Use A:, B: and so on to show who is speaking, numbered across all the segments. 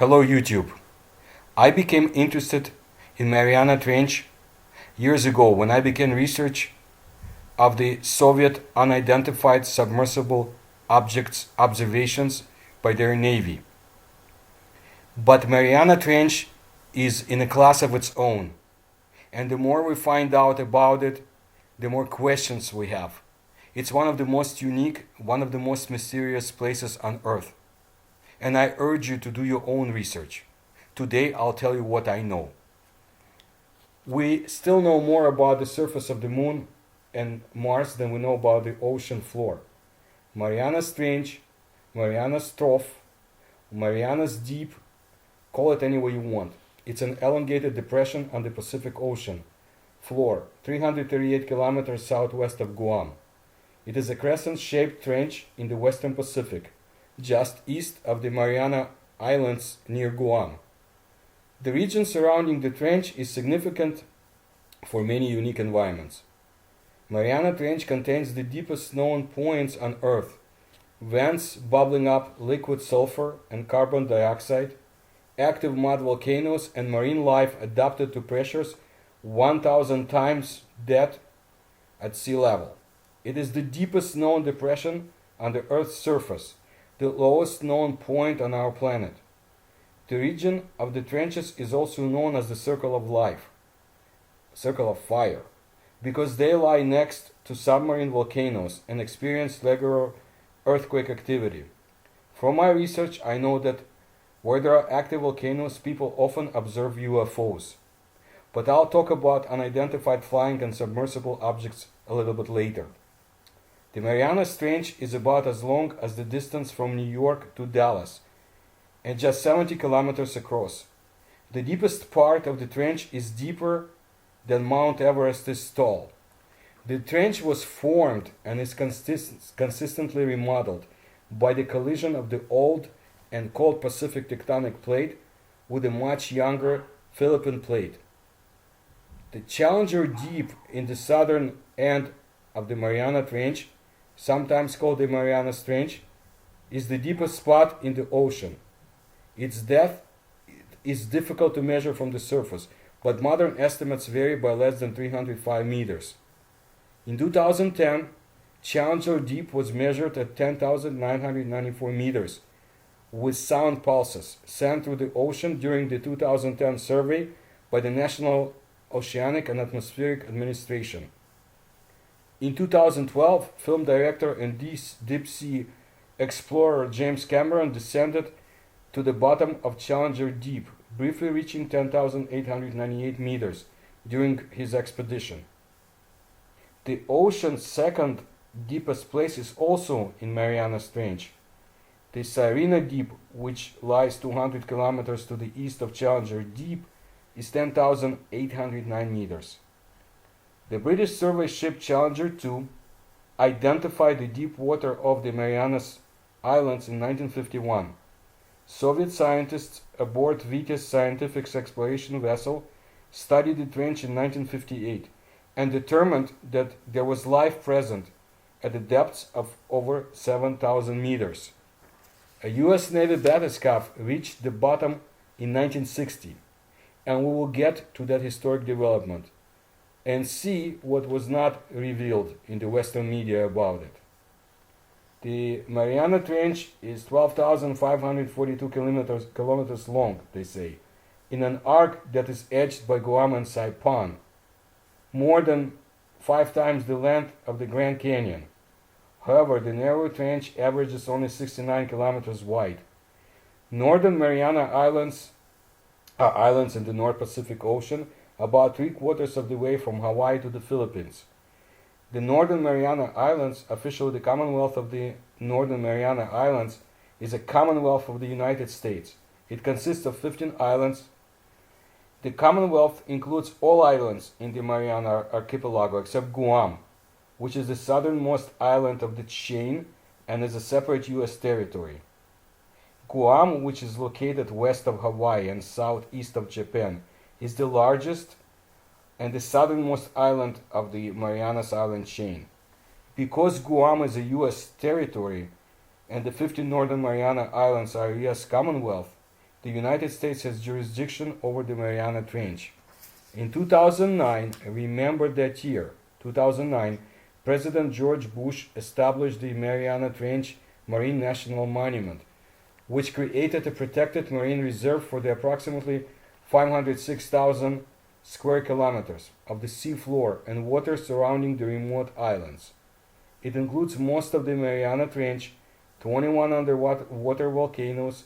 A: Hello YouTube. I became interested in Mariana Trench years ago when I began research of the Soviet unidentified submersible objects observations by their navy. But Mariana Trench is in a class of its own, and the more we find out about it, the more questions we have. It's one of the most unique, one of the most mysterious places on Earth, and I urge you to do your own research. Today I'll tell you what I know. We still know more about the surface of the Moon and Mars than we know about the ocean floor. Mariana's Trench, Mariana's Trough, Mariana's Deep, call it any way you want. It's an elongated depression on the Pacific Ocean floor, 338 kilometers southwest of Guam. It is a crescent-shaped trench in the western Pacific, just east of the Mariana Islands near Guam. The region surrounding the trench is significant for many unique environments. Mariana Trench contains the deepest known points on Earth, vents bubbling up liquid sulfur and carbon dioxide, active mud volcanoes, and marine life adapted to pressures 1,000 times that at sea level. It is the deepest known depression on the Earth's surface, the lowest known point on our planet. The region of the trenches is also known as the Circle of Life, Circle of Fire, because they lie next to submarine volcanoes and experience regular earthquake activity. From my research, I know that where there are active volcanoes, people often observe UFOs. But I'll talk about unidentified flying and submersible objects a little bit later. The Mariana Trench is about as long as the distance from New York to Dallas, and just 70 kilometers across. The deepest part of the trench is deeper than Mount Everest is tall. The trench was formed and is consistently remodeled by the collision of the old and cold Pacific tectonic plate with a much younger Philippine plate. The Challenger Deep in the southern end of the Mariana Trench, sometimes called the Mariana Trench, is the deepest spot in the ocean. Its depth is difficult to measure from the surface, but modern estimates vary by less than 305 meters. In 2010, Challenger Deep was measured at 10,994 meters, with sound pulses sent through the ocean during the 2010 survey by the National Oceanic and Atmospheric Administration. In 2012, film director and deep-sea explorer James Cameron descended to the bottom of Challenger Deep, briefly reaching 10,898 meters during his expedition. The ocean's second deepest place is also in Mariana Trench. The Sirena Deep, which lies 200 kilometers to the east of Challenger Deep, is 10,809 meters. The British survey ship Challenger 2 identified the deep water of the Marianas Islands in 1951. Soviet scientists aboard Vityaz scientific exploration vessel studied the trench in 1958 and determined that there was life present at the depths of over 7,000 meters. A US Navy bathyscaphe reached the bottom in 1960, and we will get to that historic development and see what was not revealed in the Western media about it. The Mariana Trench is 12,542 kilometers long, they say, in an arc that is edged by Guam and Saipan, more than 5 times the length of the Grand Canyon. However, the narrow trench averages only 69 kilometers wide. Northern Mariana Islands are islands in the North Pacific Ocean, about 3/4 of the way from Hawaii to the Philippines. The Northern Mariana Islands, officially the Commonwealth of the Northern Mariana Islands, is a Commonwealth of the United States. It consists of 15 islands. The Commonwealth includes all islands in the Mariana Archipelago except Guam, which is the southernmost island of the chain and is a separate U.S. territory. Guam, which is located west of Hawaii and southeast of Japan, is the largest and the southernmost island of the Marianas Island chain. Because Guam is a U.S. territory and the 15 Northern Mariana Islands are a U.S. Commonwealth, the United States has jurisdiction over the Mariana Trench. In 2009, remember that year, 2009, President George Bush established the Mariana Trench Marine National Monument, which created a protected marine reserve for the approximately 506,000 square kilometers of the seafloor and water surrounding the remote islands. It includes most of the Mariana Trench, 21 underwater volcanoes,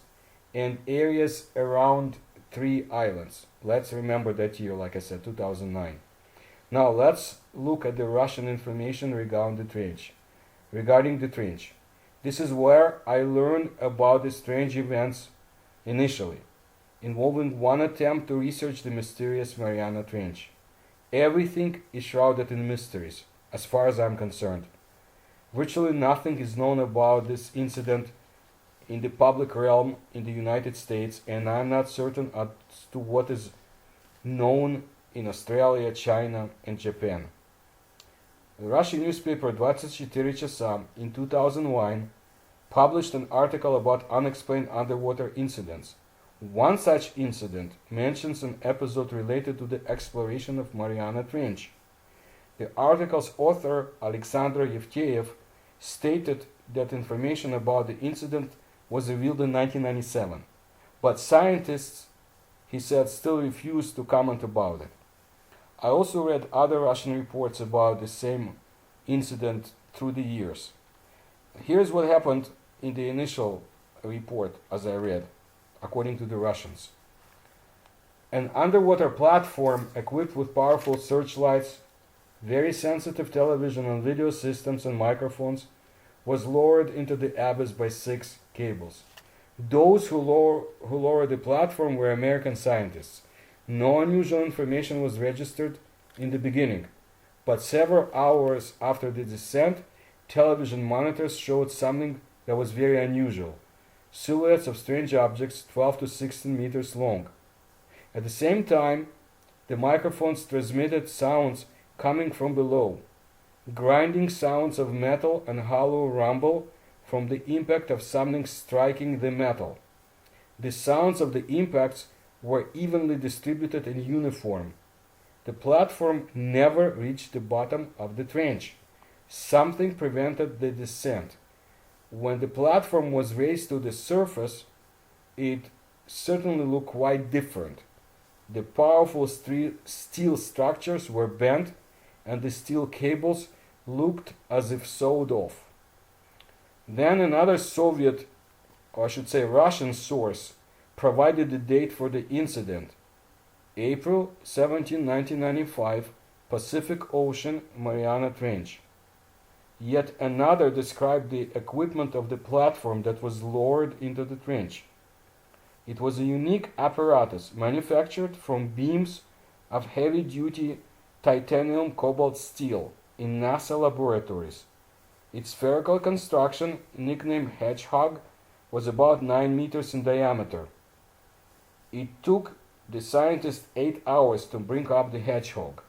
A: and areas around 3 islands. Let's remember that year, like I said, 2009. Now let's look at the Russian information regarding the trench. This is where I learned about the strange events initially, involving one attempt to research the mysterious Mariana Trench. Everything is shrouded in mysteries, as far as I'm concerned. Virtually nothing is known about this incident in the public realm in the United States, and I'm not certain as to what is known in Australia, China, and Japan. The Russian newspaper 24 Часа in 2001 published an article about unexplained underwater incidents. One such incident mentions an episode related to the exploration of Mariana Trench. The article's author, Alexander Yevteyev, stated that information about the incident was revealed in 1997, but scientists, he said, still refused to comment about it. I also read other Russian reports about the same incident through the years. Here's what happened in the initial report, as I read, according to the Russians. An underwater platform equipped with powerful searchlights, very sensitive television and video systems, and microphones was lowered into the abyss by 6 cables. Those who lowered the platform were American scientists. No unusual information was registered in the beginning, but several hours after the descent, television monitors showed something that was very unusual. Silhouettes of strange objects 12 to 16 meters long. At the same time, the microphones transmitted sounds coming from below, grinding sounds of metal and hollow rumble from the impact of something striking the metal. The sounds of the impacts were evenly distributed in uniform. The platform never reached the bottom of the trench. Something prevented the descent. When the platform was raised to the surface, it certainly looked quite different. The powerful steel structures were bent, and the steel cables looked as if sawed off. Then another Soviet, or I should say Russian source, provided the date for the incident. April 17, 1995, Pacific Ocean, Mariana Trench. Yet another described the equipment of the platform that was lowered into the trench. It was a unique apparatus manufactured from beams of heavy-duty titanium cobalt steel in NASA laboratories. Its spherical construction, nicknamed Hedgehog, was about 9 meters in diameter. It took the scientists 8 hours to bring up the Hedgehog.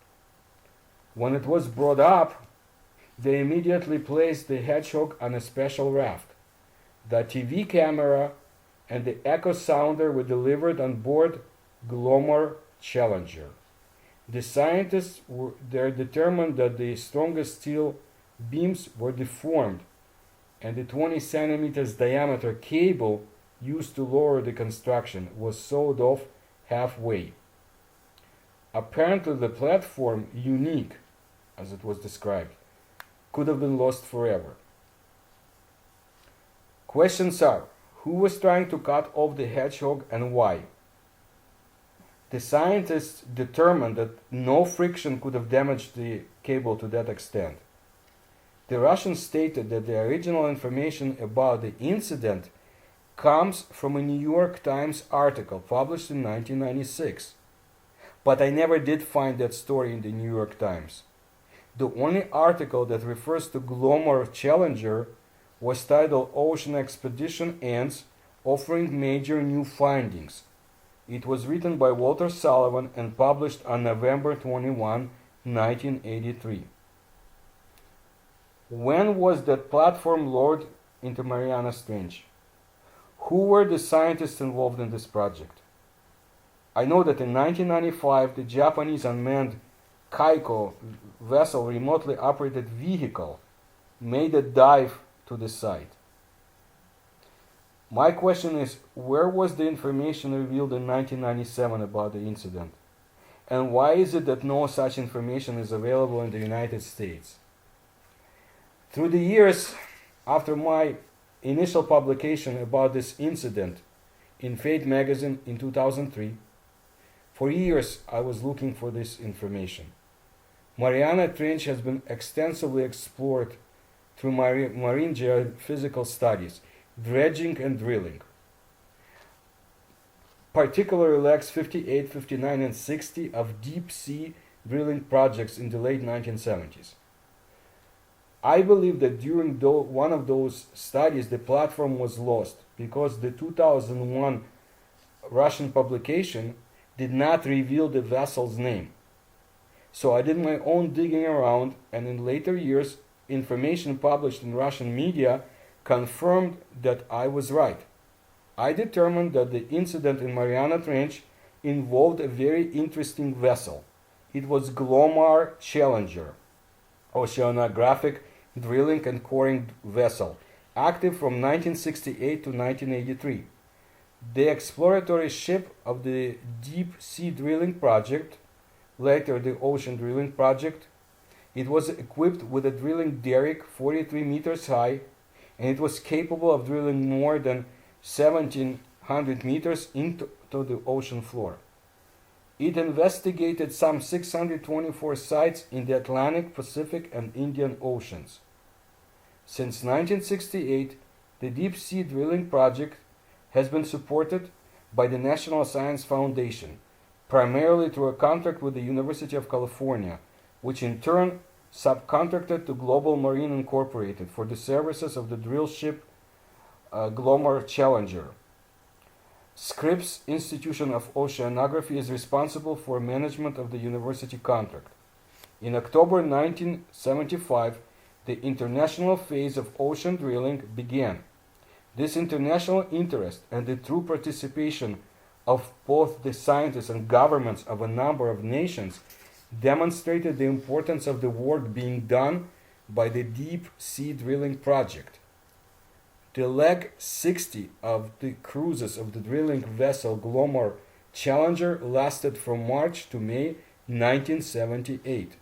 A: When it was brought up, they immediately placed the Hedgehog on a special raft. The TV camera and the echo sounder were delivered on board Glomar Challenger. The scientists were determined that the strongest steel beams were deformed, and the 20 centimeters diameter cable used to lower the construction was sawed off halfway. Apparently the platform, unique as it was described, could have been lost forever. Questions are: who was trying to cut off the Hedgehog and why? The scientists determined that no friction could have damaged the cable to that extent. The Russians stated that the original information about the incident comes from a New York Times article published in 1996. But I never did find that story in the New York Times. The only article that refers to Glomar Challenger was titled Ocean Expedition Ends, offering major new findings. It was written by Walter Sullivan and published on November 21, 1983. When was that platform lowered into Mariana Trench? Who were the scientists involved in this project? I know that in 1995, the Japanese unmanned Kaiko vessel remotely operated vehicle made a dive to the site. My question is, where was the information revealed in 1997 about the incident? And why is it that no such information is available in the United States? Through the years, after my initial publication about this incident in Fate magazine in 2003, for years I was looking for this information. Mariana Trench has been extensively explored through marine geophysical studies, dredging and drilling. Particularly legs 58, 59, and 60 of deep sea drilling projects in the late 1970s. I believe that during one of those studies the platform was lost because the 2001 Russian publication did not reveal the vessel's name. So I did my own digging around, and in later years information published in Russian media confirmed that I was right. I determined that the incident in Mariana Trench involved a very interesting vessel. It was Glomar Challenger, oceanographic drilling and coring vessel, active from 1968 to 1983. The exploratory ship of the deep sea drilling project, later the ocean drilling project. It was equipped with a drilling derrick 43 meters high, and it was capable of drilling more than 1,700 meters into the ocean floor. It investigated some 624 sites in the Atlantic, Pacific, and Indian Oceans. Since 1968, the Deep Sea Drilling Project has been supported by the National Science Foundation, primarily through a contract with the University of California, which in turn subcontracted to Global Marine Incorporated for the services of the drill ship Glomar Challenger. Scripps Institution of Oceanography is responsible for management of the university contract. In October 1975, the international phase of ocean drilling began. This international interest and the true participation of both the scientists and governments of a number of nations demonstrated the importance of the work being done by the Deep Sea Drilling Project. The leg 60 of the cruises of the drilling vessel Glomar Challenger lasted from March to May 1978.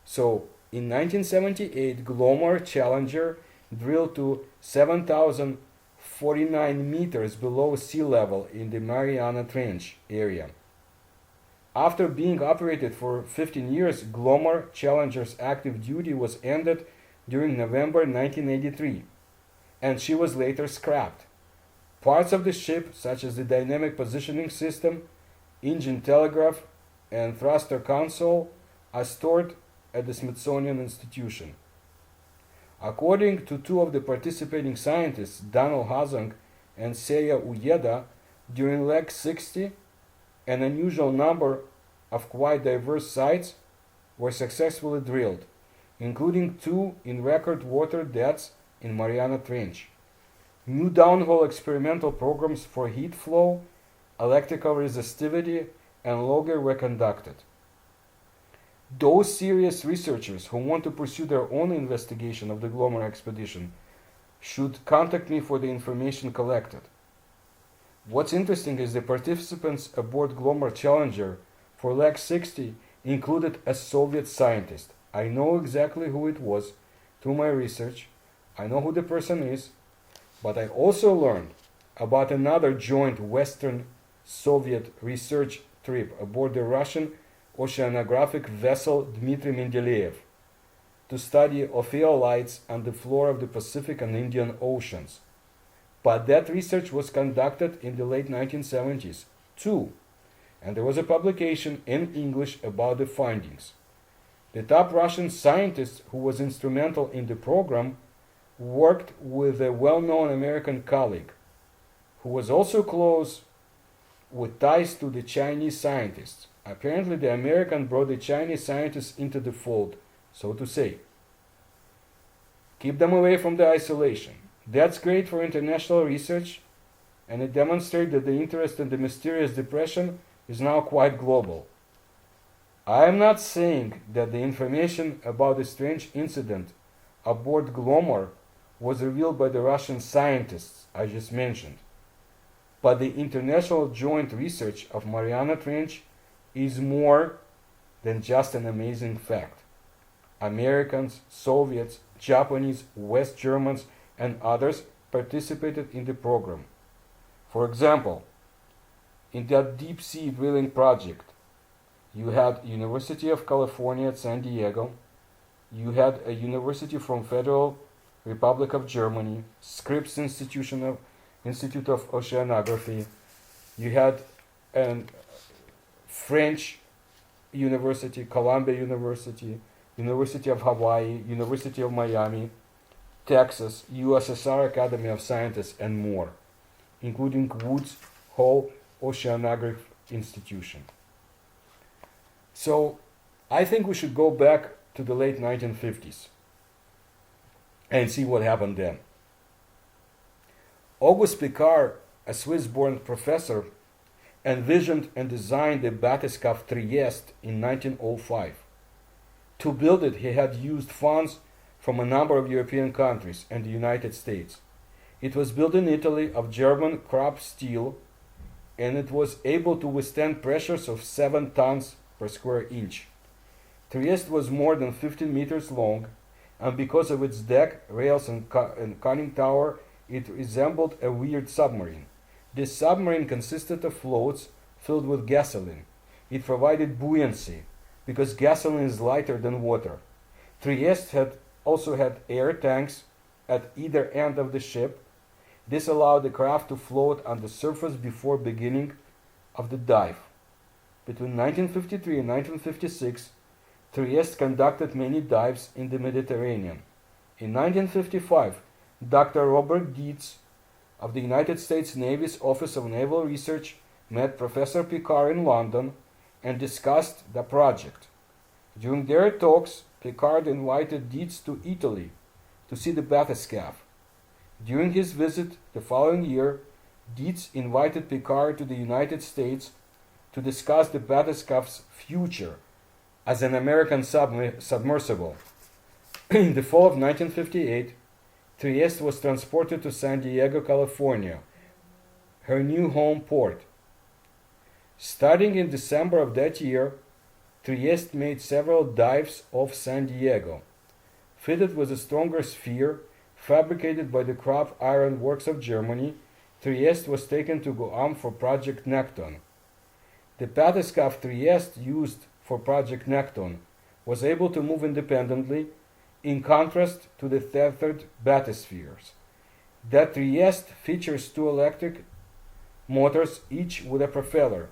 A: So, in 1978, Glomar Challenger drilled to 7,049 meters below sea level in the Mariana Trench area. After being operated for 15 years, Glomar Challenger's active duty was ended during November 1983, and she was later scrapped. Parts of the ship, such as the dynamic positioning system, engine telegraph, and thruster console, are stored at the Smithsonian Institution. According to two of the participating scientists, Donald Hazang and Seiya Ueda, during leg 60, an unusual number of quite diverse sites were successfully drilled, including two in record water depths in Mariana Trench. New downhole experimental programs for heat flow, electrical resistivity, and logger were conducted. Those serious researchers who want to pursue their own investigation of the Glomar expedition should contact me for the information collected. What's interesting is the participants aboard Glomar Challenger for leg 60 included a Soviet scientist. I know exactly who it was through my research. I know who the person is, but I also learned about another joint Western-Soviet research trip aboard the Russian oceanographic vessel Dmitry Mendeleev to study ophiolites on the floor of the Pacific and Indian Oceans. But that research was conducted in the late 1970s too, and there was a publication in English about the findings. The top Russian scientist who was instrumental in the program worked with a well-known American colleague who was also close with ties to the Chinese scientists. Apparently, the American brought the Chinese scientists into the fold, so to say. Keep them away from the isolation. That's great for international research, and it demonstrates that the interest in the mysterious depression is now quite global. I am not saying that the information about the strange incident aboard Glomar was revealed by the Russian scientists I just mentioned, but the international joint research of Mariana Trench is more than just an amazing fact. Americans, Soviets, Japanese, West Germans, and others participated in the program. For example, in that deep sea drilling project, you had University of California at San Diego, you had a university from Federal Republic of Germany, Scripps Institute of Oceanography, you had a French university, Columbia University, University of Hawaii, University of Miami, Texas, USSR Academy of Sciences, and more, including Woods Hole Oceanography Institution. So I think we should go back to the late 1950s and see what happened then. Auguste Piccard, a Swiss-born professor, envisioned and designed the bathyscaphe Trieste in 1905. To build it, he had used funds from a number of European countries and the United States. It was built in Italy of German Krupp steel, and it was able to withstand pressures of 7 tons per square inch. Trieste was more than 15 meters long, and because of its deck, rails, and conning tower, it resembled a weird submarine. This submarine consisted of floats filled with gasoline. It provided buoyancy, because gasoline is lighter than water. Trieste also had air tanks at either end of the ship. This allowed the craft to float on the surface before beginning of the dive. Between 1953 and 1956, Trieste conducted many dives in the Mediterranean. In 1955, Dr. Robert Dietz of the United States Navy's Office of Naval Research met Professor Piccard in London and discussed the project. During their talks, Piccard invited Dietz to Italy to see the bathyscaphe. During his visit the following year, Dietz invited Piccard to the United States to discuss the bathyscaphe's future as an American submersible. In the fall of 1958, Trieste was transported to San Diego, California, her new home port. Starting in December of that year, Trieste made several dives off San Diego. Fitted with a stronger sphere fabricated by the Krupp Iron Works of Germany, Trieste was taken to Guam for Project Nekton. The bathyscaphe Trieste used for Project Nekton was able to move independently, in contrast to the tethered bathyspheres. That Trieste features 2 electric motors, each with a propeller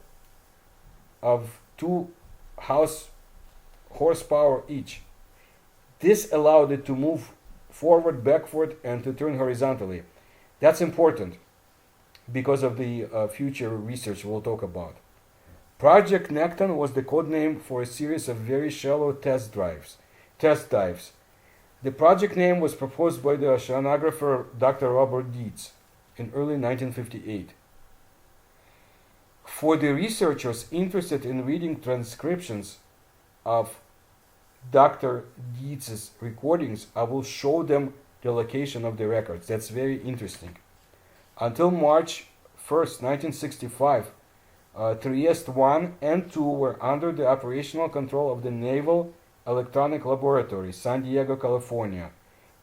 A: of 2 horsepower each. This allowed it to move forward, backward, and to turn horizontally. That's important because of the future research we'll talk about. Project Nekton was the code name for a series of very shallow test dives. The project name was proposed by the oceanographer Dr. Robert Dietz in early 1958. For the researchers interested in reading transcriptions of Dr. Dietz's recordings, I will show them the location of the records. That's very interesting. Until March 1st, 1965, Trieste 1 and 2 were under the operational control of the Naval Electronic Laboratory, San Diego, California,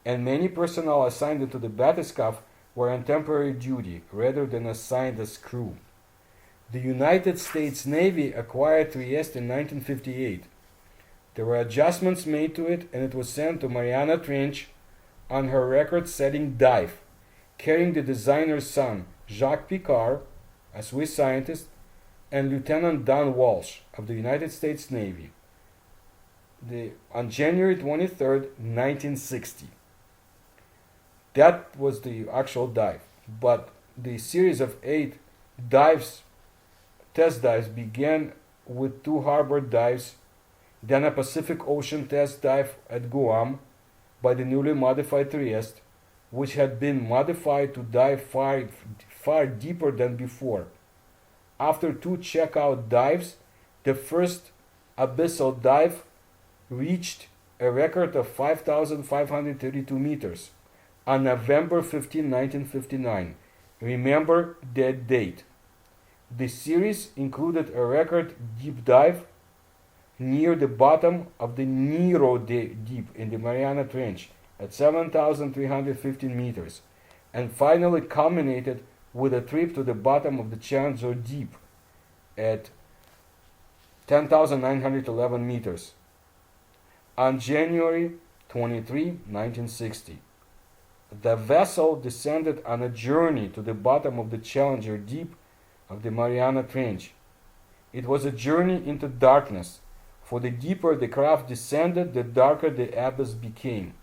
A: and many personnel assigned to the bathyscaphe were on temporary duty rather than assigned as crew. The United States Navy acquired Trieste in 1958. There were adjustments made to it, and it was sent to Mariana Trench on her record-setting dive, carrying the designer's son, Jacques Piccard, a Swiss scientist, and Lieutenant Don Walsh of the United States Navy on January 23rd, 1960. That was the actual dive, but the series of 8 test dives began with 2 harbor dives, then a Pacific Ocean test dive at Guam by the newly modified Trieste, which had been modified to dive far deeper than before. After two checkout dives, the first abyssal dive reached a record of 5,532 meters on November 15, 1959. Remember that date. The series included a record deep dive near the bottom of the Nero Deep in the Mariana Trench at 7,315 meters, and finally culminated with a trip to the bottom of the Challenger Deep at 10,911 meters on January 23, 1960. The vessel descended on a journey to the bottom of the Challenger Deep of the Mariana Trench. It was a journey into darkness, for the deeper the craft descended, the darker the abyss became.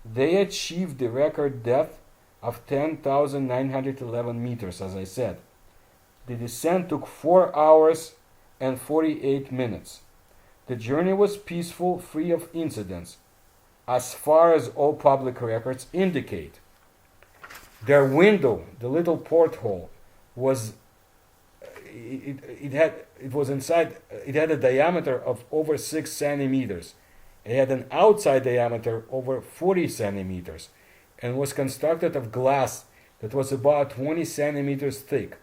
A: They achieved the record depth of 10,911 meters, as I said. The descent took 4 hours and 48 minutes. The journey was peaceful, free of incidents, as far as all public records indicate. Their window, the little porthole, was it had a diameter of over 6 centimeters. It had an outside diameter over 40 centimeters and was constructed of glass that was about 20 centimeters thick.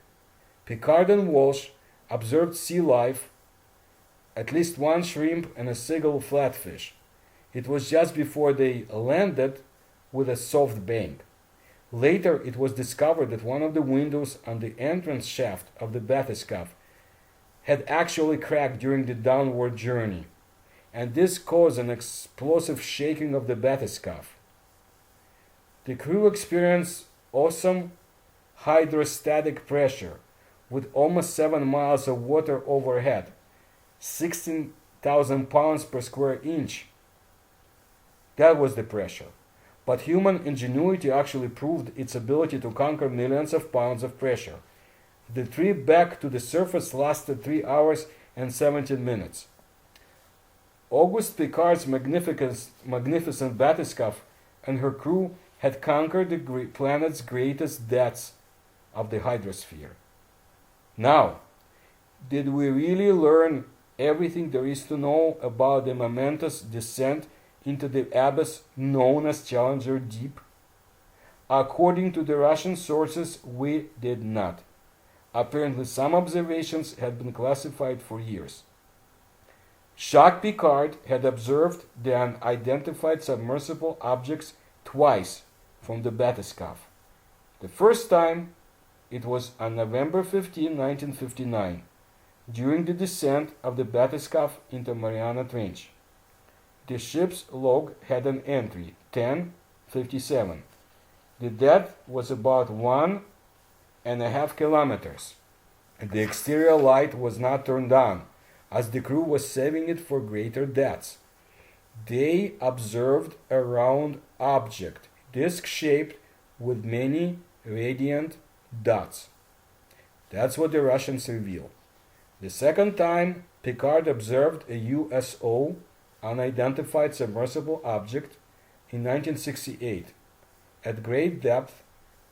A: Picard and Walsh observed sea life, at least one shrimp and a single flatfish. It was just before they landed with a soft bang. Later, it was discovered that one of the windows on the entrance shaft of the bathyscaphe had actually cracked during the downward journey, and this caused an explosive shaking of the bathyscaphe. The crew experienced awesome hydrostatic pressure with almost 7 miles of water overhead, 16,000 pounds per square inch. That was the pressure. But human ingenuity actually proved its ability to conquer millions of pounds of pressure. The trip back to the surface lasted 3 hours and 17 minutes. Auguste Picard's magnificent bathyscaphe and her crew had conquered the planet's greatest depths of the hydrosphere. Now, did we really learn everything there is to know about the momentous descent into the abyss known as Challenger Deep? According to the Russian sources, we did not. Apparently, some observations had been classified for years. Jacques Picard had observed the unidentified submersible objects twice from the bathyscaphe. The first time, it was on November 15, 1959, during the descent of the bathyscaphe into Mariana Trench. The ship's log had an entry, 10:57. The depth was about 1.5 kilometers. The exterior light was not turned on, as the crew was saving it for greater depths. They observed a round object, disc-shaped with many radiant dots. That's what the Russians reveal. The second time, Picard observed a USO, unidentified submersible object, in 1968, at great depth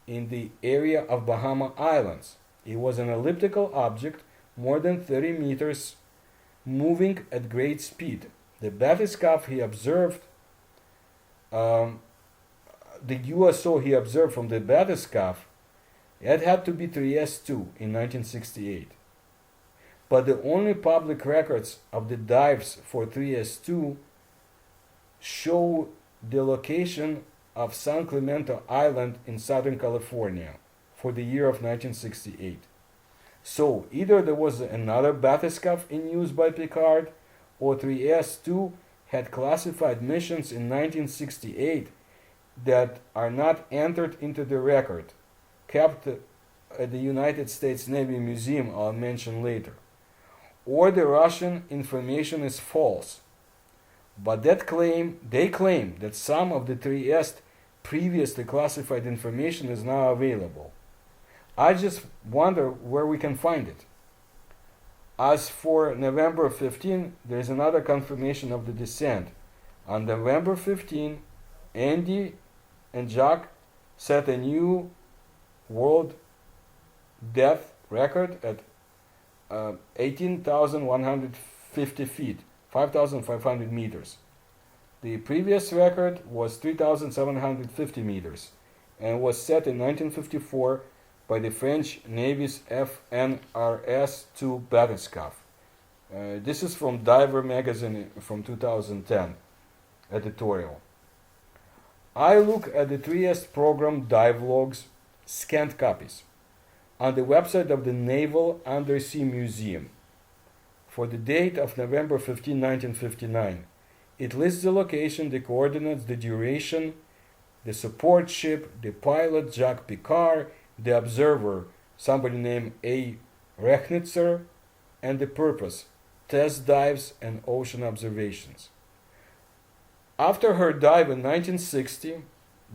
A: in the area of Bahama Islands. It was an elliptical object, more than 30 meters, moving at great speed. The bathyscaphe he observed, the USO he observed from the bathyscaphe, it had to be Trieste 2 in 1968. But the only public records of the dives for Trieste 2 show the location of San Clemente Island in Southern California for the year of 1968. So either there was another bathyscaphe in use by Picard, or Trieste 2 had classified missions in 1968 that are not entered into the record, kept at the United States Navy Museum I'll mention later. Or the Russian information is false. But they claim that some of the Trieste previously classified information is now available. I just wonder where we can find it. As for November 15, there is another confirmation of the descent. On November 15, Andy and Jacques set a new world depth record at 18,150 feet, 5,500 meters. The previous record was 3,750 meters and was set in 1954 by the French Navy's FNRS-2 bathyscaphe. This is from Diver magazine from 2010 editorial. I look at the Trieste program dive logs, scanned copies, on the website of the Naval Undersea Museum for the date of November 15, 1959. It lists the location, the coordinates, the duration, the support ship, the pilot Jacques Picard, the observer, somebody named A. Rechnitzer, and the purpose, test dives and ocean observations. After her dive in 1960,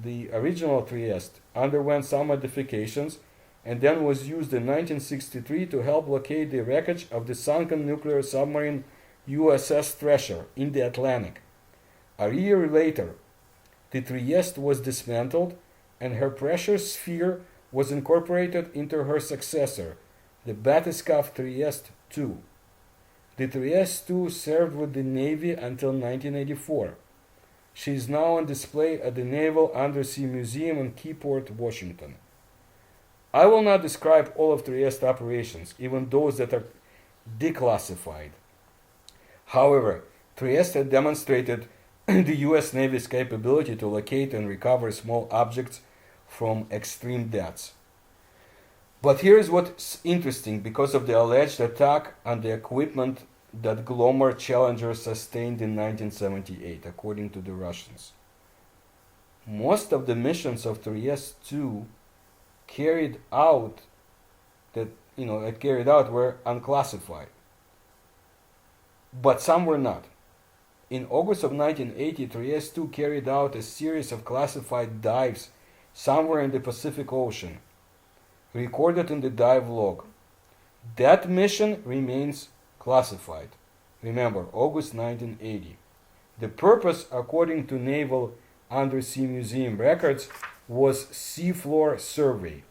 A: the original Trieste underwent some modifications and then was used in 1963 to help locate the wreckage of the sunken nuclear submarine USS Thresher in the Atlantic. A year later, the Trieste was dismantled and her pressure sphere was incorporated into her successor, the bathyscaphe Trieste II. The Trieste II served with the Navy until 1984. She is now on display at the Naval Undersea Museum in Keyport, Washington. I will not describe all of Trieste operations, even those that are declassified. However, Trieste demonstrated the U.S. Navy's capability to locate and recover small objects from extreme depths. But here's what's interesting because of the alleged attack on the equipment that Glomar Challenger sustained in 1978, according to the Russians. Most of the missions of Trieste II carried out were unclassified, but some were not. In August of 1980, Trieste II carried out a series of classified dives somewhere in the Pacific Ocean, recorded in the dive log. That mission remains classified. Remember, August 1980. The purpose, according to Naval Undersea Museum records, was seafloor survey.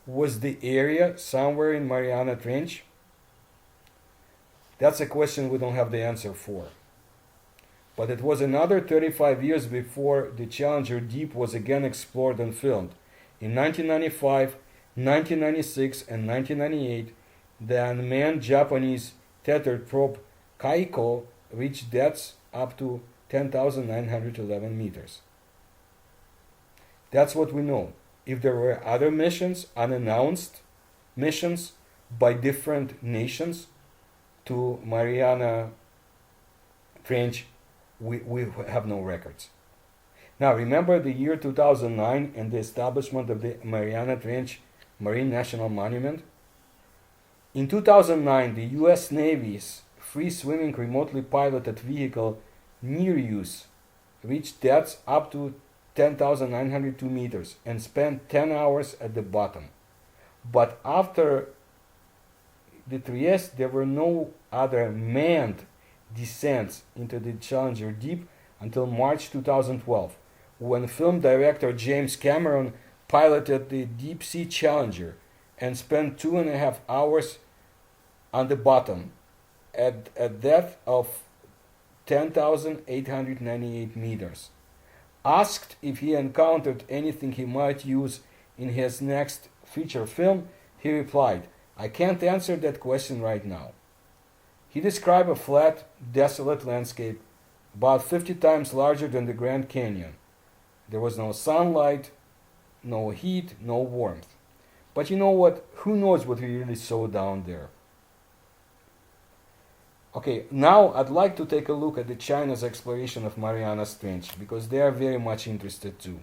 A: Was the area somewhere in Mariana Trench? That's a question we don't have the answer for. But it was another 35 years before the Challenger Deep was again explored and filmed. In 1995, 1996, and 1998, the unmanned Japanese tethered probe Kaiko reached depths up to 10,911 meters. That's what we know. If there were other missions, unannounced missions by different nations to Mariana Trench, we have no records. Now remember the year 2009 and the establishment of the Mariana Trench Marine National Monument? In 2009, the US Navy's free-swimming remotely piloted vehicle Nereus reached depths up to 10,902 meters and spent 10 hours at the bottom. But after the Trieste, there were no other manned descents into the Challenger Deep until March 2012, when film director James Cameron piloted the Deep Sea Challenger and spent 2.5 hours on the bottom at a depth of 10,898 meters. Asked if he encountered anything he might use in his next feature film, he replied, "I can't answer that question right now." He described a flat, desolate landscape about 50 times larger than the Grand Canyon. There was no sunlight, no heat, no warmth. But you know what? Who knows what we really saw down there? Okay, now I'd like to take a look at the China's exploration of Mariana's Trench, because they are very much interested too.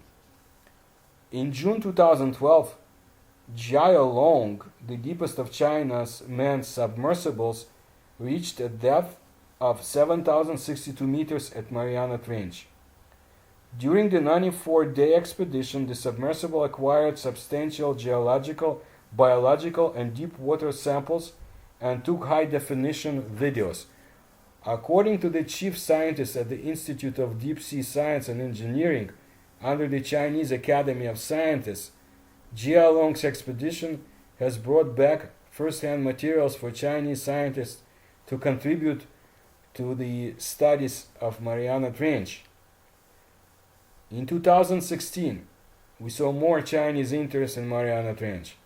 A: In June 2012, Jiaolong, the deepest of China's manned submersibles, reached a depth of 7,062 meters at Mariana Trench. During the 94-day expedition, the submersible acquired substantial geological, biological, and deep water samples and took high-definition videos. According to the chief scientist at the Institute of Deep Sea Science and Engineering, under the Chinese Academy of Sciences, Jialong's expedition has brought back first-hand materials for Chinese scientists to contribute to the studies of Mariana Trench. In 2016, we saw more Chinese interest in Mariana Trench.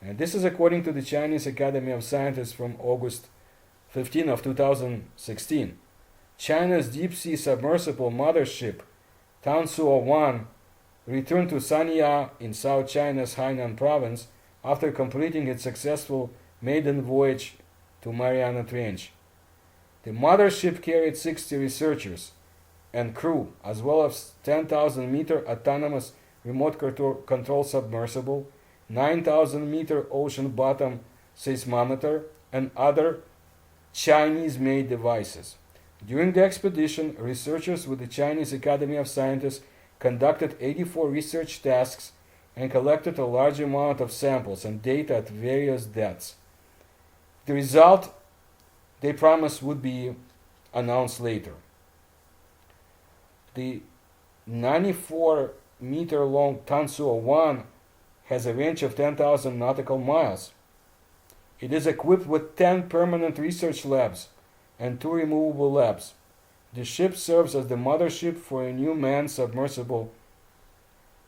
A: And this is according to the Chinese Academy of Sciences from August 15 of 2016. China's deep-sea submersible mothership Tansuo-1 returned to Sanya in South China's Hainan province after completing its successful maiden voyage to Mariana Trench. The mothership carried 60 researchers and crew, as well as 10,000-meter autonomous remote control submersible, 9,000-meter ocean bottom seismometer, and other Chinese-made devices. During the expedition, researchers with the Chinese Academy of Sciences conducted 84 research tasks and collected a large amount of samples and data at various depths. The result, they promised, would be announced later. The 94-meter-long Tansuo-1 has a range of 10,000 nautical miles. It is equipped with 10 permanent research labs and 2 removable labs. The ship serves as the mothership for a new manned submersible.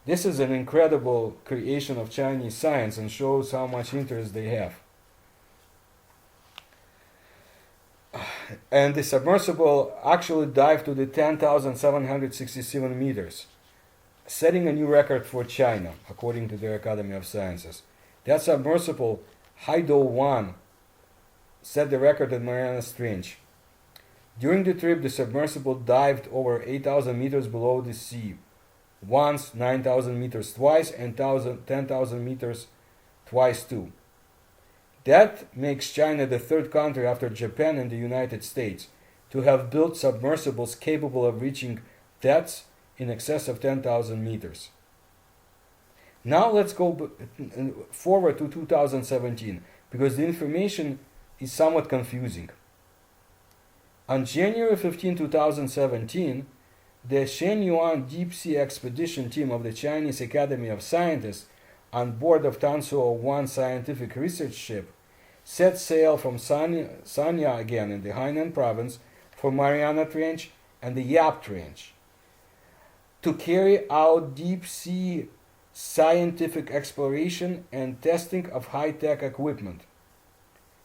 A: This is an incredible creation of Chinese science and shows how much interest they have. And the submersible actually dived to the 10,767 meters, setting a new record for China, according to their Academy of Sciences. That submersible, Hydrothermal, set the record at Mariana Trench. During the trip, the submersible dived over 8,000 meters below the sea, once 9,000 meters twice, and 10,000 meters twice too. That makes China the third country after Japan and the United States to have built submersibles capable of reaching depths in excess of 10,000 meters. Now let's go forward to 2017, because the information is somewhat confusing. On January 15, 2017, the Shenyuan Deep Sea Expedition team of the Chinese Academy of Sciences, on board of Tansuo-1 scientific research ship, set sail from Sanya again in the Hainan province for Mariana Trench and the Yap Trench to carry out deep sea scientific exploration and testing of high-tech equipment.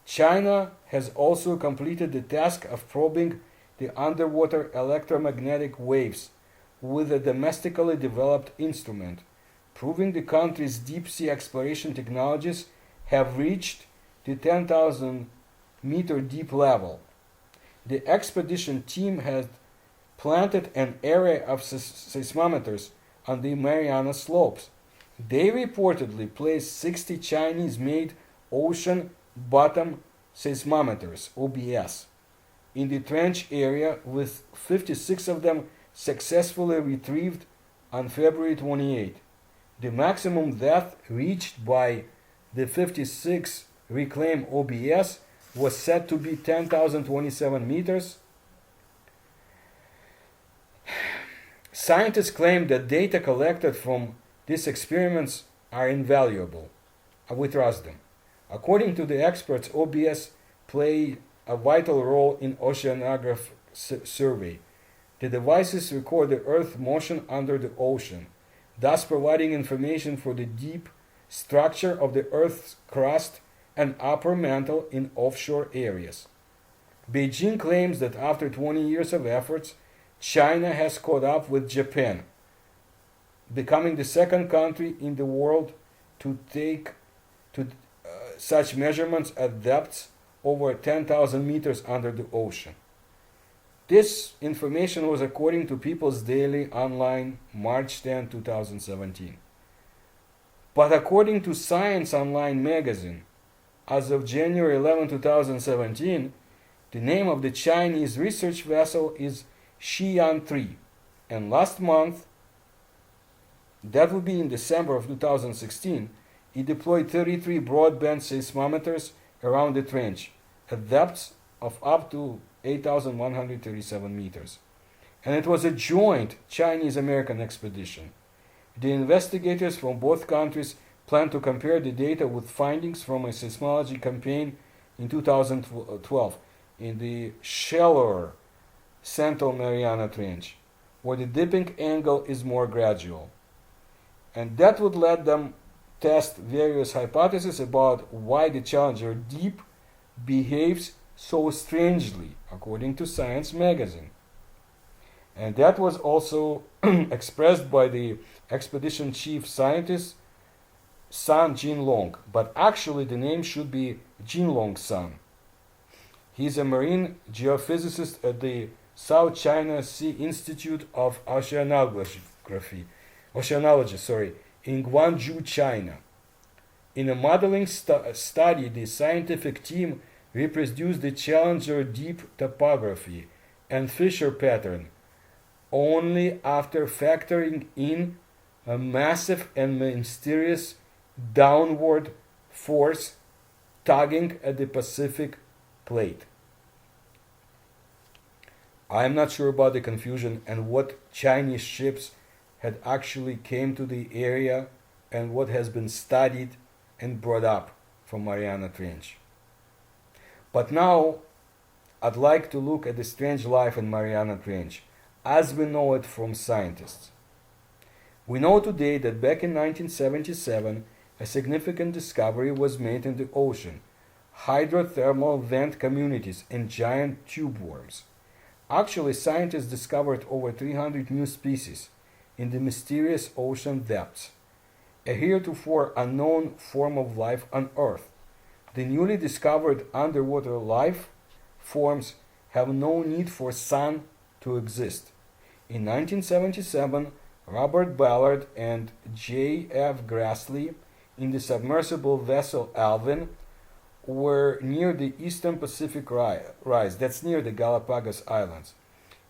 A: China has also completed the task of probing the underwater electromagnetic waves with a domestically developed instrument, proving the country's deep-sea exploration technologies have reached the 10,000-meter deep level. The expedition team has planted an array of seismometers on the Mariana slopes. They reportedly placed 60 Chinese-made ocean bottom seismometers, OBS, in the trench area, with 56 of them successfully retrieved on February 28. The maximum depth reached by the 56 reclaimed OBS was said to be 10,027 meters. Scientists claim that data collected from these experiments are invaluable. We trust them. According to the experts, OBS play a vital role in oceanographic survey. The devices record the Earth's motion under the ocean, thus providing information for the deep structure of the Earth's crust and upper mantle in offshore areas. Beijing claims that after 20 years of efforts, China has caught up with Japan, becoming the second country in the world to take such measurements at depths over 10,000 meters under the ocean. This information was according to People's Daily Online, March 10, 2017. But according to Science Online magazine, as of January 11, 2017, the name of the Chinese research vessel is Xi'an-3, and last month, that would be in December of 2016, it deployed 33 broadband seismometers around the trench at depths of up to 8,137 meters. And it was a joint Chinese-American expedition. The investigators from both countries plan to compare the data with findings from a seismology campaign in 2012 in the shallower Central Mariana Trench, where the dipping angle is more gradual. And that would let them test various hypotheses about why the Challenger Deep behaves so strangely, according to Science magazine. And that was also expressed by the expedition chief scientist San Jinlong, but actually the name should be Jinlong San. He's a marine geophysicist at the South China Sea Institute of Oceanography, in Guangzhou, China. In a modeling study, the scientific team reproduced the Challenger Deep topography and fissure pattern only after factoring in a massive and mysterious downward force tugging at the Pacific plate. I am not sure about the confusion and what Chinese ships had actually came to the area and what has been studied and brought up from Mariana Trench. But now I'd like to look at the strange life in Mariana Trench as we know it from scientists. We know today that back in 1977 a significant discovery was made in the ocean: hydrothermal vent communities and giant tube worms. Actually, scientists discovered over 300 new species in the mysterious ocean depths, a heretofore unknown form of life on Earth. The newly discovered underwater life forms have no need for sun to exist. In 1977, Robert Ballard and J.F. Grassley in the submersible vessel Alvin were near the eastern Pacific Rise, that's near the Galapagos Islands.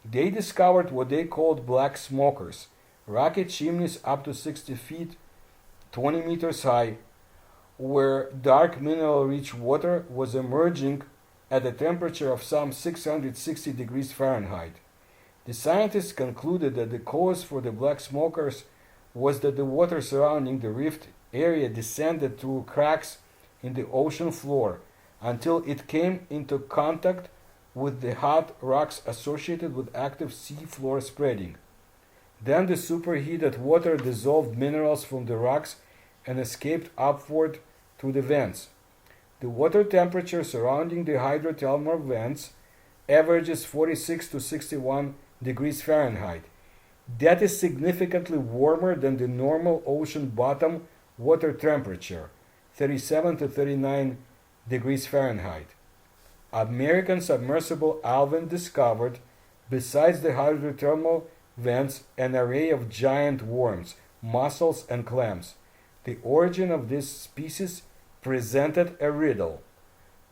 A: They discovered what they called black smokers, rocket chimneys up to 60 feet, 20 meters high, where dark mineral-rich water was emerging at a temperature of some 660 degrees Fahrenheit. The scientists concluded that the cause for the black smokers was that the water surrounding the rift area descended through cracks in the ocean floor until it came into contact with the hot rocks associated with active sea floor spreading. Then the superheated water dissolved minerals from the rocks and escaped upward through the vents. The water temperature surrounding the hydrothermal vents averages 46 to 61 degrees Fahrenheit. That is significantly warmer than the normal ocean bottom water temperature, 37 to 39 degrees Fahrenheit. American submersible Alvin discovered, besides the hydrothermal vents, an array of giant worms, mussels, and clams. The origin of this species presented a riddle.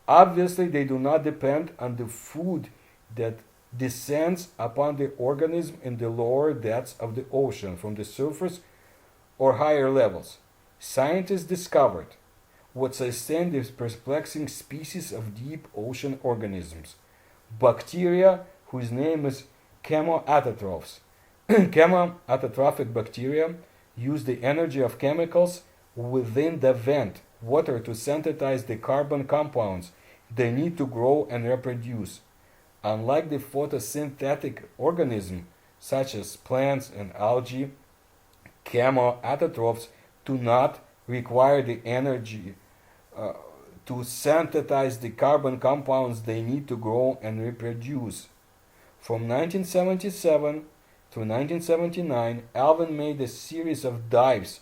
A: Obviously, they do not depend on the food that descends upon the organism in the lower depths of the ocean from the surface or higher levels. Scientists discovered what sustained this perplexing species of deep ocean organisms: bacteria whose name is chemoautotrophs. Chemoautotrophic bacteria use the energy of chemicals within the vent water to synthesize the carbon compounds they need to grow and reproduce. Unlike the photosynthetic organisms such as plants and algae, chemoautotrophs do not require the energy to synthesize the carbon compounds they need to grow and reproduce. From 1977 to 1979, Alvin made a series of dives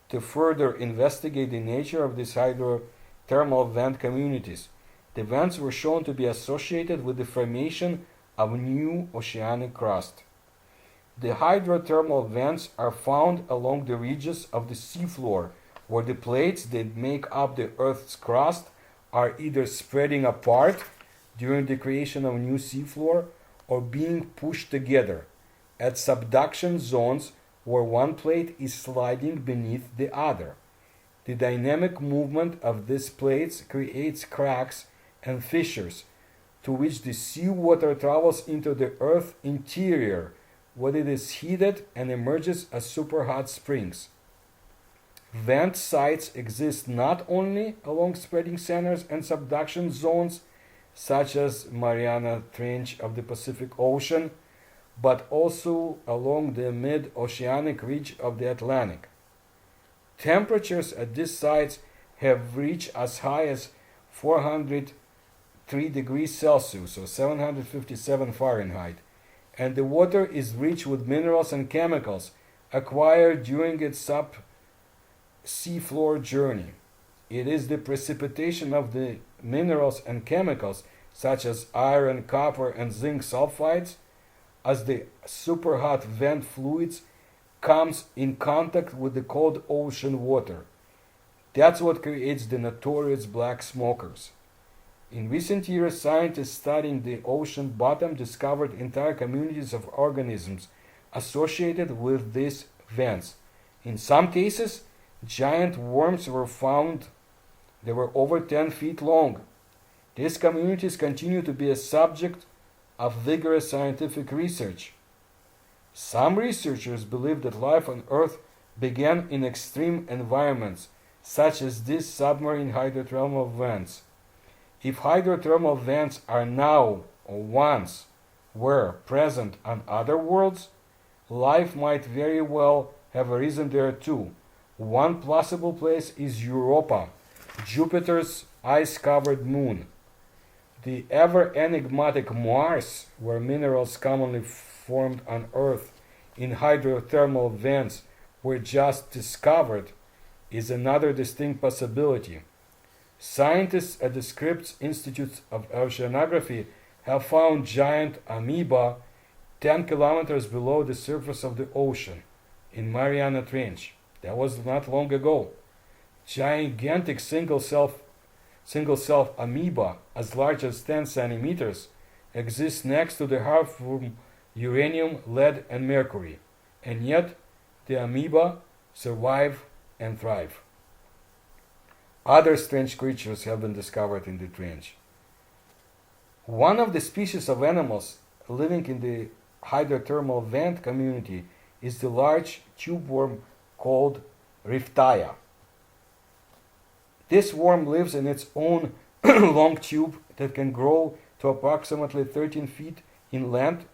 A: to further investigate the nature of these hydrothermal vent communities. The vents were shown to be associated with the formation of new oceanic crust. The hydrothermal vents are found along the ridges of the seafloor, where the plates that make up the Earth's crust are either spreading apart during the creation of new seafloor or being pushed together at subduction zones where one plate is sliding beneath the other. The dynamic movement of these plates creates cracks and fissures to which the seawater travels into the Earth's interior, when it is heated and emerges as superhot springs. Vent sites exist not only along spreading centers and subduction zones, such as Mariana Trench of the Pacific Ocean, but also along the mid-oceanic ridge of the Atlantic. Temperatures at these sites have reached as high as 403 degrees Celsius or 757 Fahrenheit, and the water is rich with minerals and chemicals acquired during its sub-seafloor journey. It is the precipitation of the minerals and chemicals such as iron, copper, and zinc sulfides as the superhot vent fluids comes in contact with the cold ocean water. That's what creates the notorious black smokers. In recent years, scientists studying the ocean bottom discovered entire communities of organisms associated with these vents. In some cases, giant worms were found. They were over 10 feet long. These communities continue to be a subject of vigorous scientific research. Some researchers believe that life on Earth began in extreme environments, such as these submarine hydrothermal vents. If hydrothermal vents are now or once were present on other worlds, life might very well have arisen there too. One plausible place is Europa, Jupiter's ice-covered moon. The ever enigmatic Mars, where minerals commonly formed on Earth in hydrothermal vents were just discovered, is another distinct possibility. Scientists at the Scripps Institute of Oceanography have found giant amoeba 10 kilometers below the surface of the ocean in Mariana Trench. That was not long ago. Gigantic single-cell amoeba as large as 10 centimeters exists next to the heart from uranium, lead, and mercury, and yet the amoeba survive and thrive. Other strange creatures have been discovered in the trench. One of the species of animals living in the hydrothermal vent community is the large tube worm called Riftaia. This worm lives in its own long tube that can grow to approximately 13 feet in length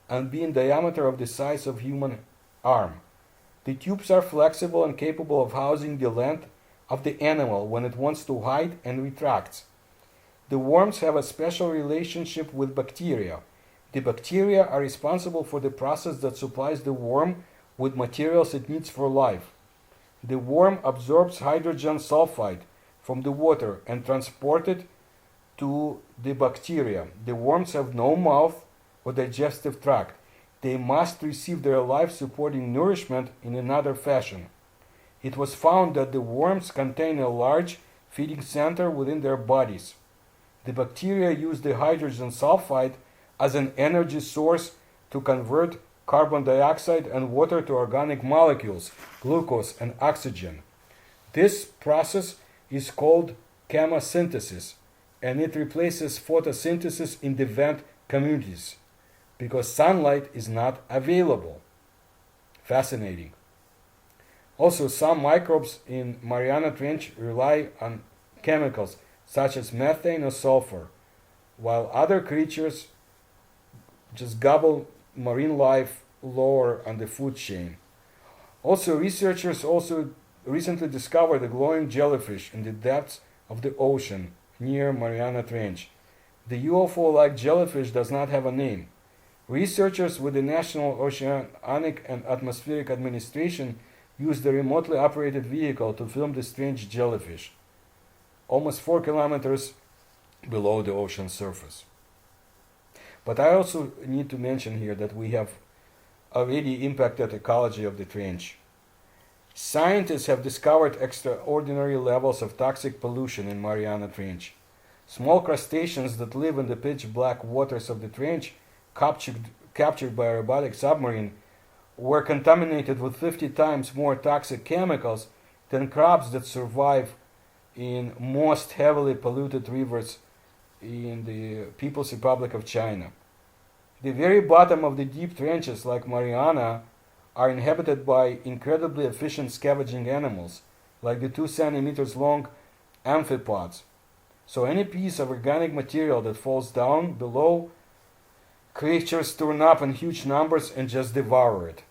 A: and be in diameter of the size of a human arm. The tubes are flexible and capable of housing the length of the animal when it wants to hide and retracts. The worms have a special relationship with bacteria. The bacteria are responsible for the process that supplies the worm with materials it needs for life. The worm absorbs hydrogen sulfide from the water and transports it to the bacteria. The worms have no mouth or digestive tract. They must receive their life-supporting nourishment in another fashion. It was found that the worms contain a large feeding center within their bodies. The bacteria use the hydrogen sulfide as an energy source to convert carbon dioxide and water to organic molecules, glucose and oxygen. This process is called chemosynthesis, and it replaces photosynthesis in the vent communities because sunlight is not available. Fascinating. Also, some microbes in Mariana Trench rely on chemicals such as methane or sulfur, while other creatures just gobble marine life lower on the food chain. Also, researchers recently discovered a glowing jellyfish in the depths of the ocean near Mariana Trench. The UFO-like jellyfish does not have a name. Researchers with the National Oceanic and Atmospheric Administration used a remotely operated vehicle to film the strange jellyfish, almost 4 kilometers below the ocean surface. But I also need to mention here that we have already impacted the ecology of the trench. Scientists have discovered extraordinary levels of toxic pollution in Mariana Trench. Small crustaceans that live in the pitch black waters of the trench, captured by a robotic submarine, were contaminated with 50 times more toxic chemicals than crabs that survive in most heavily polluted rivers in the People's Republic of China. The very bottom of the deep trenches, like Mariana, are inhabited by incredibly efficient scavenging animals, like the 2 centimeters long amphipods. So any piece of organic material that falls down below, creatures turn up in huge numbers and just devour it.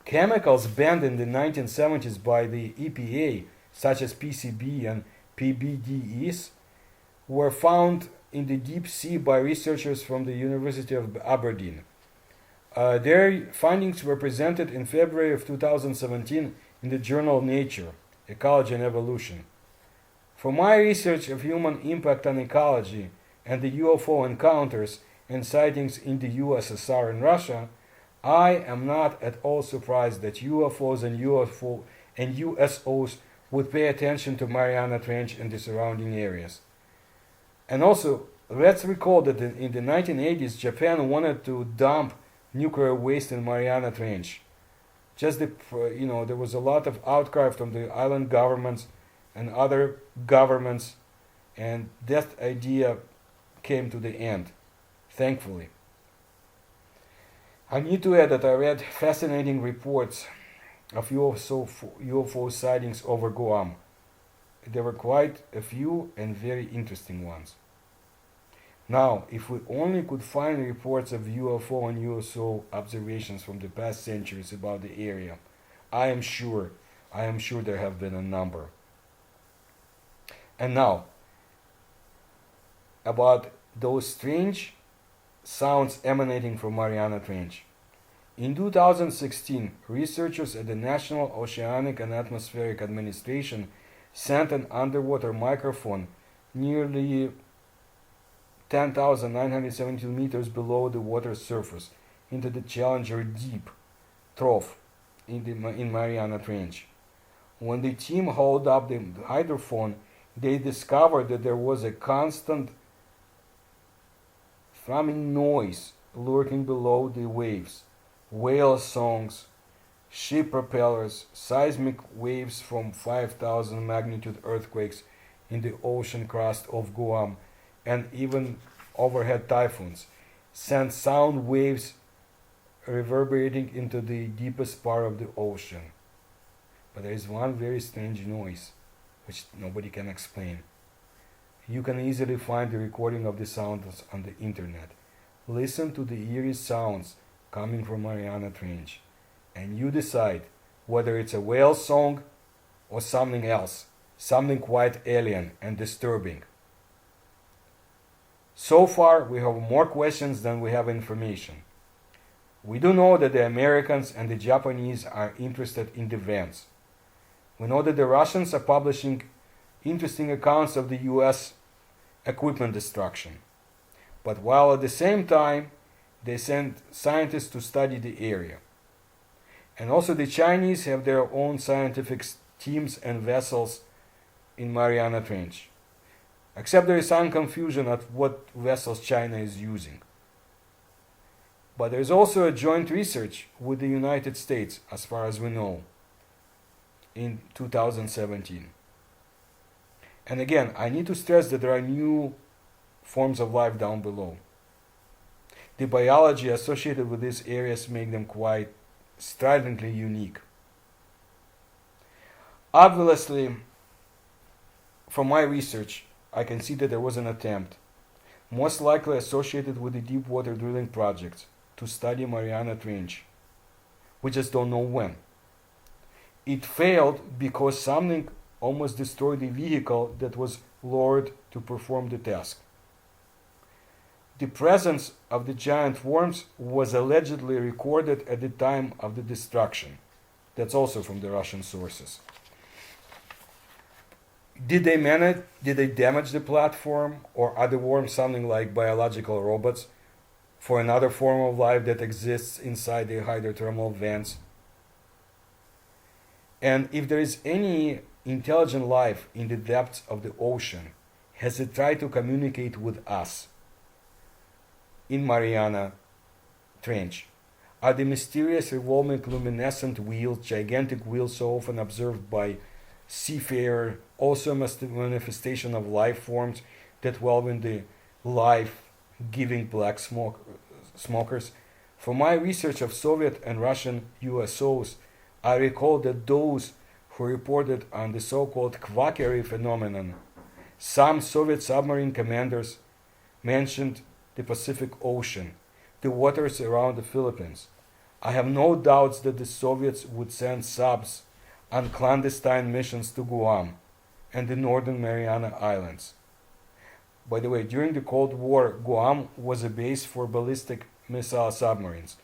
A: Chemicals banned in the 1970s by the EPA, such as PCB and PBDEs, were found in the deep sea by researchers from the University of Aberdeen. Their findings were presented in February of 2017 in the journal Nature, Ecology and Evolution. For my research of human impact on ecology and the UFO encounters and sightings in the USSR and Russia, I am not at all surprised that UFOs and USOs would pay attention to Mariana Trench and the surrounding areas. And also, let's recall that in the 1980s, Japan wanted to dump nuclear waste in Mariana Trench. There was a lot of outcry from the island governments and other governments, and that idea came to the end, thankfully. I need to add that I read fascinating reports of UFO sightings over Guam. There were quite a few and very interesting ones. Now, if we only could find reports of UFO and USO observations from the past centuries about the area, I am sure there have been a number. And now, about those strange sounds emanating from Mariana Trench. In 2016, researchers at the National Oceanic and Atmospheric Administration sent an underwater microphone nearly 10,972 meters below the water surface into the Challenger Deep trough in Mariana Trench. When the team hauled up the hydrophone, they discovered that there was a constant thrumming noise lurking below the waves. Whale songs, ship propellers, seismic waves from 5,000 magnitude earthquakes in the ocean crust of Guam, and even overhead typhoons sent sound waves reverberating into the deepest part of the ocean. But there is one very strange noise which nobody can explain. You can easily find the recording of the sounds on the internet. Listen to the eerie sounds coming from Mariana Trench, and you decide whether it's a whale song or something else, something quite alien and disturbing. So far, we have more questions than we have information. We do know that the Americans and the Japanese are interested in the vents. We know that the Russians are publishing interesting accounts of the US equipment destruction. But while at the same time, they send scientists to study the area. And also the Chinese have their own scientific teams and vessels in Mariana Trench. Except there is some confusion at what vessels China is using. But there is also a joint research with the United States, as far as we know, in 2017. And again, I need to stress that there are new forms of life down below. The biology associated with these areas make them quite stridently unique. Obviously, from my research, I can see that there was an attempt, most likely associated with the deep water drilling projects, to study Mariana Trench. We just don't know when. It failed because something almost destroyed the vehicle that was lowered to perform the task. The presence of the giant worms was allegedly recorded at the time of the destruction. That's also from the Russian sources. Did they damage the platform, or are the worms something like biological robots for another form of life that exists inside the hydrothermal vents? And if there is any intelligent life in the depths of the ocean, has it tried to communicate with us in Mariana Trench? Are the mysterious revolving luminescent wheels, gigantic wheels so often observed by seafarer, also a manifestation of life forms that dwell in the life-giving black smokers, from my research of Soviet and Russian USOs, I recall that those who reported on the so-called quackery phenomenon, some Soviet submarine commanders mentioned the Pacific Ocean, the waters around the Philippines. I have no doubts that the Soviets would send subs on clandestine missions to Guam and the northern Mariana Islands. By the way, during the Cold War, Guam was a base for ballistic missile submarines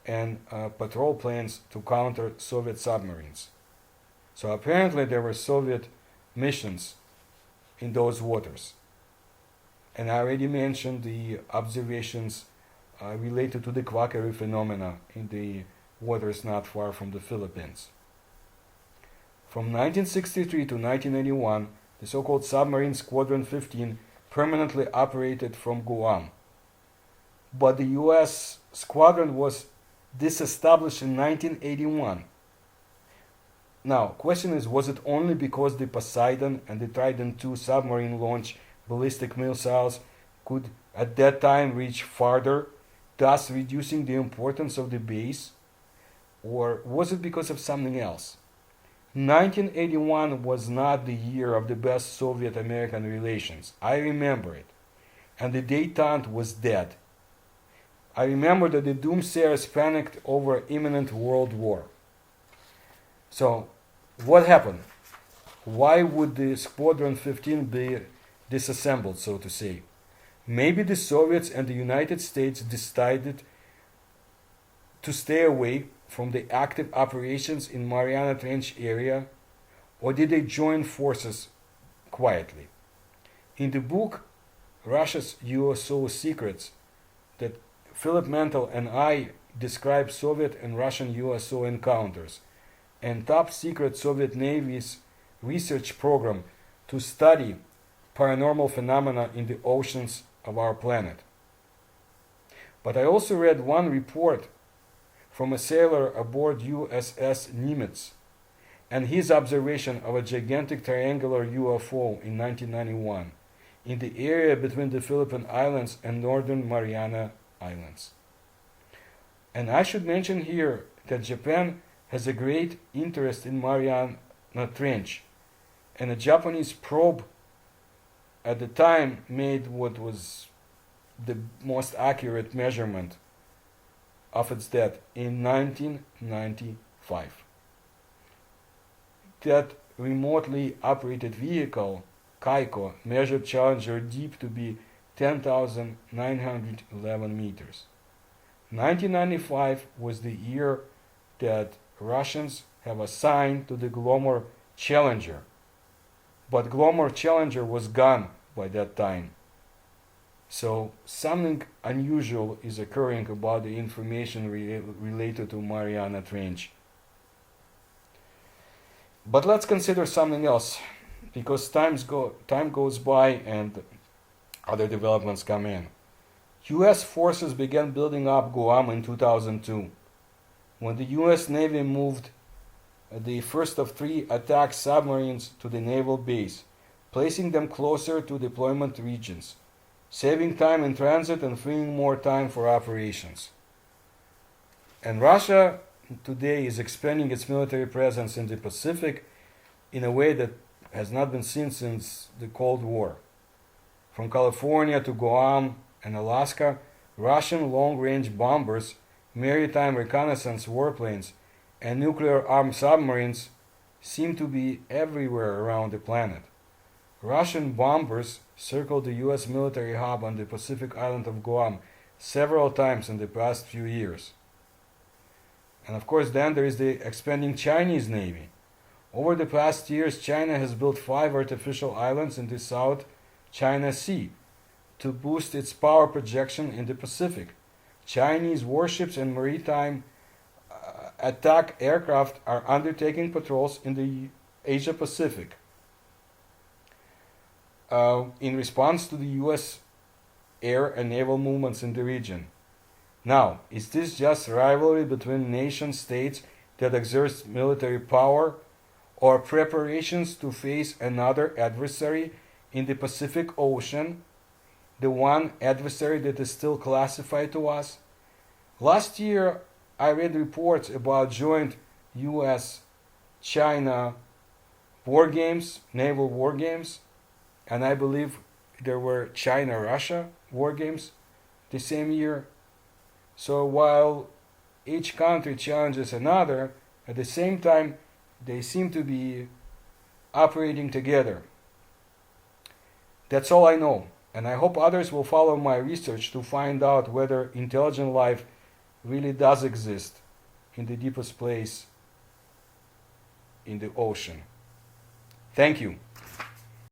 A: and patrol planes to counter Soviet submarines. So apparently there were Soviet missions in those waters. And I already mentioned the observations related to the quackery phenomena in the waters not far from the Philippines. From 1963 to 1981, the so-called Submarine Squadron 15 permanently operated from Guam. But the U.S. squadron was disestablished in 1981. Now, question is, was it only because the Poseidon and the Trident II submarine launch ballistic missiles could at that time reach farther, thus reducing the importance of the base? Or was it because of something else? 1981 was not the year of the best Soviet-American relations. I remember it. And the détente was dead. I remember that the doomsayers panicked over imminent world war. So, what happened? Why would the Squadron 15 be disassembled, so to say? Maybe the Soviets and the United States decided to stay away from the active operations in Mariana Trench area, or did they join forces quietly? In the book Russia's USO Secrets, that Philip Mantel and I describe Soviet and Russian USO encounters and top secret Soviet Navy's research program to study paranormal phenomena in the oceans of our planet. But I also read one report from a sailor aboard USS Nimitz and his observation of a gigantic triangular UFO in 1991 in the area between the Philippine Islands and northern Mariana Islands. And I should mention here that Japan has a great interest in Mariana Trench, and a Japanese probe at the time made what was the most accurate measurement of its depth in 1995. That remotely operated vehicle, Kaiko, measured Challenger deep to be 10,911 meters. 1995 was the year that Russians have assigned to the Glomar Challenger. But Glomar Challenger was gone by that time. So something unusual is occurring about the information related to Mariana Trench. But let's consider something else, because time goes by and other developments come in. U.S. forces began building up Guam in 2002, when the U.S. Navy moved the first of 3 attack submarines to the naval base, placing them closer to deployment regions, saving time in transit and freeing more time for operations. And Russia today is expanding its military presence in the Pacific in a way that has not been seen since the Cold War. From California to Guam and Alaska, Russian long-range bombers, maritime reconnaissance warplanes, and nuclear-armed submarines seem to be everywhere around the planet. Russian bombers circled the U.S. military hub on the Pacific island of Guam several times in the past few years. And of course, then there is the expanding Chinese Navy. Over the past years, China has built 5 artificial islands in the South China Sea to boost its power projection in the Pacific. Chinese warships and maritime attack aircraft are undertaking patrols in the Asia Pacific in response to the U.S. air and naval movements in the region. Now, is this just rivalry between nation states that exerts military power, or preparations to face another adversary in the Pacific Ocean, the one adversary that is still classified to us Last year, I read reports about joint US China war games, naval war games, and I believe there were China Russia war games the same year. So while each country challenges another, at the same time, they seem to be operating together. That's all I know, and I hope others will follow my research to find out whether intelligent life really does exist in the deepest place in the ocean. Thank you.